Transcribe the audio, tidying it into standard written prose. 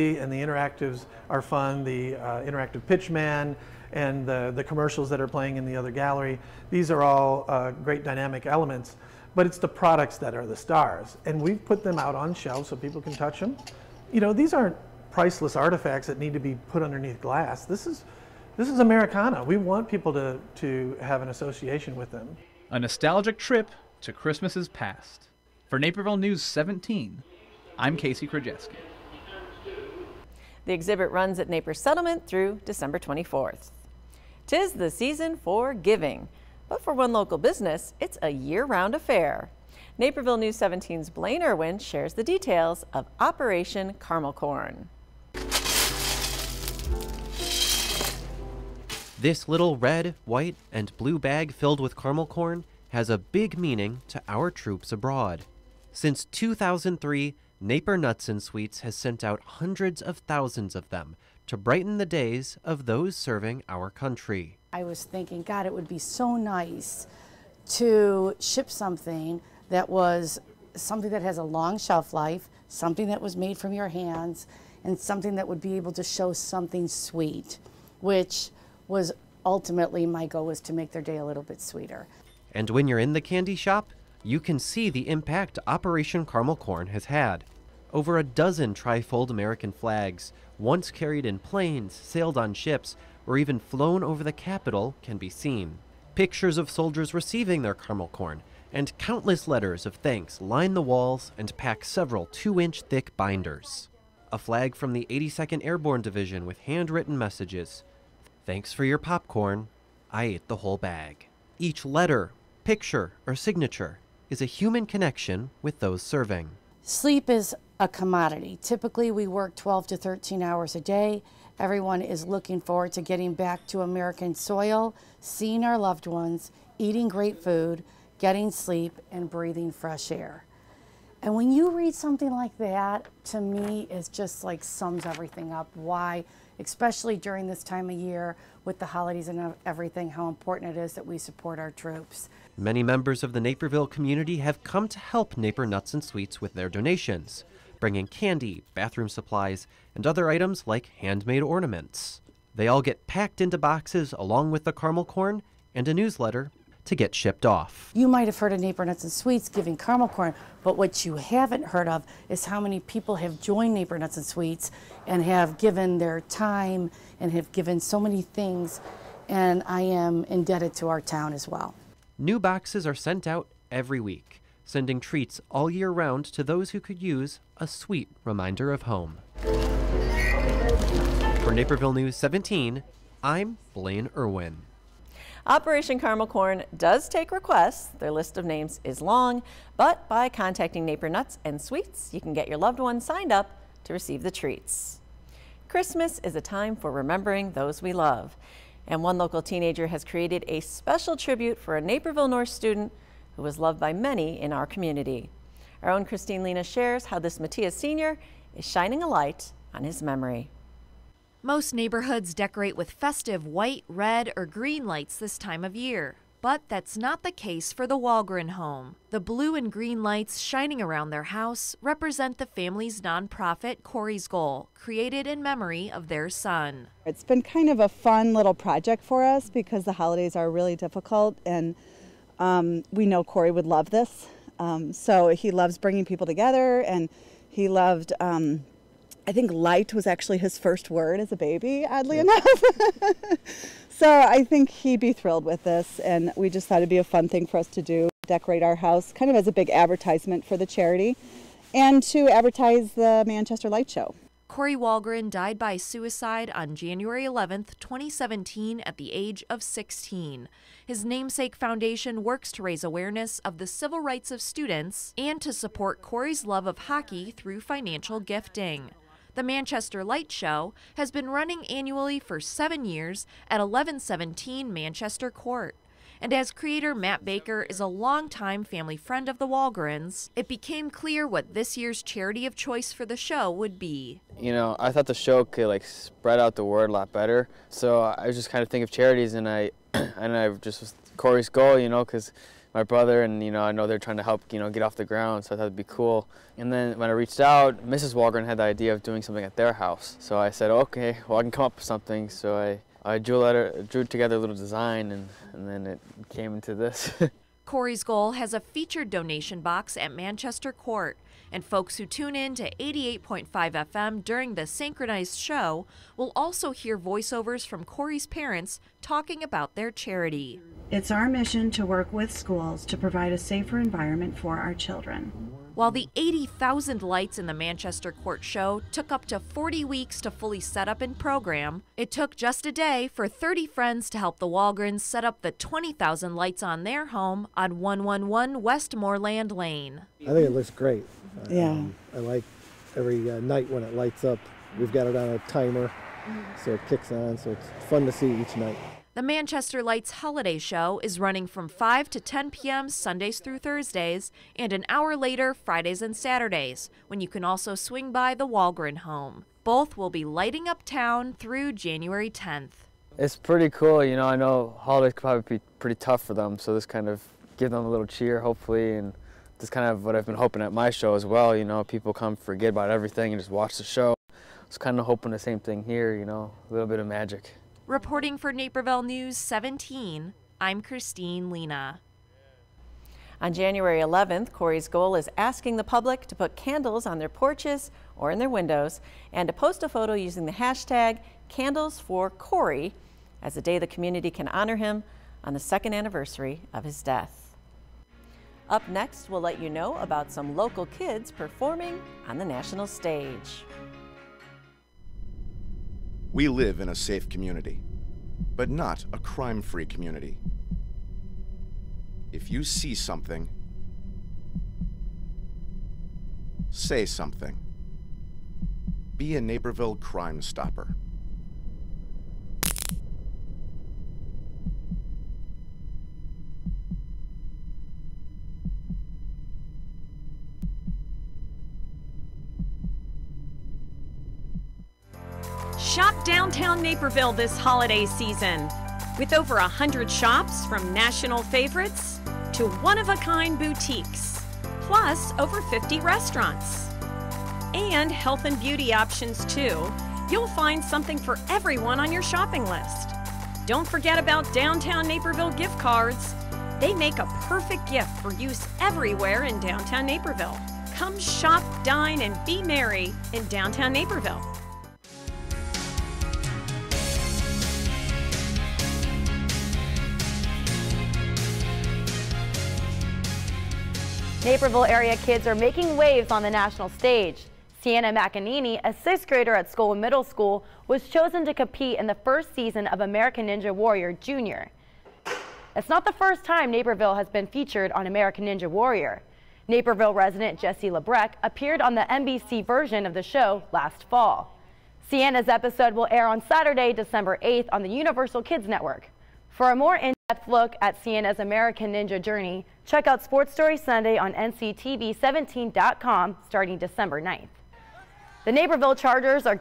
And the interactives are fun, the interactive pitchman and the commercials that are playing in the other gallery. These are all great dynamic elements, but it's the products that are the stars. And we've put them out on shelves so people can touch them. You know, these aren't priceless artifacts that need to be put underneath glass. This is Americana. We want people to have an association with them. A nostalgic trip to Christmases past. For Naperville News 17, I'm Casey Krajewski. The exhibit runs at Naper Settlement through December 24th. 'Tis the season for giving, but for one local business, it's a year-round affair. Naperville News 17's Blaine Irwin shares the details of Operation Caramel Corn. This little red, white, and blue bag filled with caramel corn has a big meaning to our troops abroad. Since 2003, Naper Nuts and Sweets has sent out hundreds of thousands of them to brighten the days of those serving our country. I was thinking, God, it would be so nice to ship something that was something that has a long shelf life, something that was made from your hands, and something that would be able to show something sweet, which was ultimately my goal, was to make their day a little bit sweeter. And when you're in the candy shop, you can see the impact Operation Caramel Corn has had. Over a dozen trifold American flags, once carried in planes, sailed on ships, or even flown over the Capitol, can be seen. Pictures of soldiers receiving their caramel corn, and countless letters of thanks line the walls and pack several 2-inch thick binders. A flag from the 82nd Airborne Division with handwritten messages. Thanks for your popcorn. I ate the whole bag. Each letter, picture, or signature is a human connection with those serving. Sleep is a commodity. Typically, we work 12 to 13 hours a day. Everyone is looking forward to getting back to American soil, seeing our loved ones, eating great food, getting sleep, and breathing fresh air. And when you read something like that, to me, it just like sums everything up. Why, especially during this time of year with the holidays and everything, how important it is that we support our troops. Many members of the Naperville community have come to help Naper Nuts and Sweets with their donations, bringing candy, bathroom supplies, and other items like handmade ornaments. They all get packed into boxes along with the caramel corn and a newsletter to get shipped off. You might have heard of Naper Nuts and Sweets giving caramel corn, but what you haven't heard of is how many people have joined Naper Nuts and Sweets and have given their time and have given so many things, and I am indebted to our town as well. New boxes are sent out every week, sending treats all year round to those who could use a sweet reminder of home. For Naperville News 17, I'm Blaine Irwin. Operation Caramel Corn does take requests. Their list of names is long, but by contacting Naper Nuts and Sweets, you can get your loved ones signed up to receive the treats. Christmas is a time for remembering those we love, and one local teenager has created a special tribute for a Naperville North student who was loved by many in our community. Our own Christine Lena shares how this Matthias senior is shining a light on his memory. Most neighborhoods decorate with festive white, red, or green lights this time of year. But that's not the case for the Walgren home. The blue and green lights shining around their house represent the family's nonprofit Corey's Goal, created in memory of their son. It's been kind of a fun little project for us because the holidays are really difficult, and we know Corey would love this. So he loves bringing people together, and he loved I think light was actually his first word as a baby, oddly enough. So I think he'd be thrilled with this, and we just thought it'd be a fun thing for us to do, decorate our house kind of as a big advertisement for the charity and to advertise the Manchester Light Show. Corey Walgren died by suicide on January 11th, 2017 at the age of 16. His namesake foundation works to raise awareness of the civil rights of students and to support Corey's love of hockey through financial gifting. The Manchester Light Show has been running annually for 7 years at 1117 Manchester Court. And as creator Matt Baker is a longtime family friend of the Walgrens, it became clear what this year's charity of choice for the show would be. You know, I thought the show could spread out the word a lot better. So I was just kind of thinking of charities, and I just was Corey's Goal, you know, because my brother, and I know they're trying to help get off the ground, so I thought it'd be cool. And then when I reached out, Mrs. Walgren had the idea of doing something at their house. So I said, okay, well, I can come up with something. So I drew together a little design, and then it came into this. Corey's Goal has a featured donation box at Manchester Court, and folks who tune in to 88.5 FM during the synchronized show will also hear voiceovers from Corey's parents talking about their charity. It's our mission to work with schools to provide a safer environment for our children. While the 80,000 lights in the Manchester Court show took up to 40 weeks to fully set up and program, it took just a day for 30 friends to help the Walgrens set up the 20,000 lights on their home on 111 Westmoreland Lane. I think it looks great. Yeah. I like every night when it lights up. We've got it on a timer, so it kicks on, so it's fun to see each night. The Manchester Lights Holiday Show is running from 5 to 10 p.m. Sundays through Thursdays, and an hour later Fridays and Saturdays, when you can also swing by the Walgren home. Both will be lighting up town through January 10th. It's pretty cool. I know holidays could probably be pretty tough for them, so this kind of gives them a little cheer, hopefully, and this kind of what I've been hoping at my show as well. People come forget about everything and just watch the show. I was kind of hoping the same thing here, a little bit of magic. Reporting for Naperville News 17, I'm Christine Lena. On January 11th, Corey's Goal is asking the public to put candles on their porches or in their windows and to post a photo using the hashtag #CandlesForCorey as a day the community can honor him on the 2nd anniversary of his death. Up next, we'll let you know about some local kids performing on the national stage. We live in a safe community, but not a crime-free community. If you see something, say something. Be a Naperville Crime Stopper. Shop downtown Naperville this holiday season. With over 100 shops, from national favorites to one-of-a-kind boutiques, plus over 50 restaurants. And health and beauty options too. You'll find something for everyone on your shopping list. Don't forget about downtown Naperville gift cards. They make a perfect gift for use everywhere in downtown Naperville. Come shop, dine, and be merry in downtown Naperville. Naperville area kids are making waves on the national stage. Sienna McEnany, a 6th grader at School Middle School, was chosen to compete in the first season of American Ninja Warrior Junior. It's not the first time Naperville has been featured on American Ninja Warrior. Naperville resident Jesse Lebrecht appeared on the NBC version of the show last fall. Sienna's episode will air on Saturday, December 8th on the Universal Kids Network. For a more in-depth look at Sienna's American Ninja journey, check out Sports Story Sunday on NCTV17.com starting December 9th. The Naperville Chargers are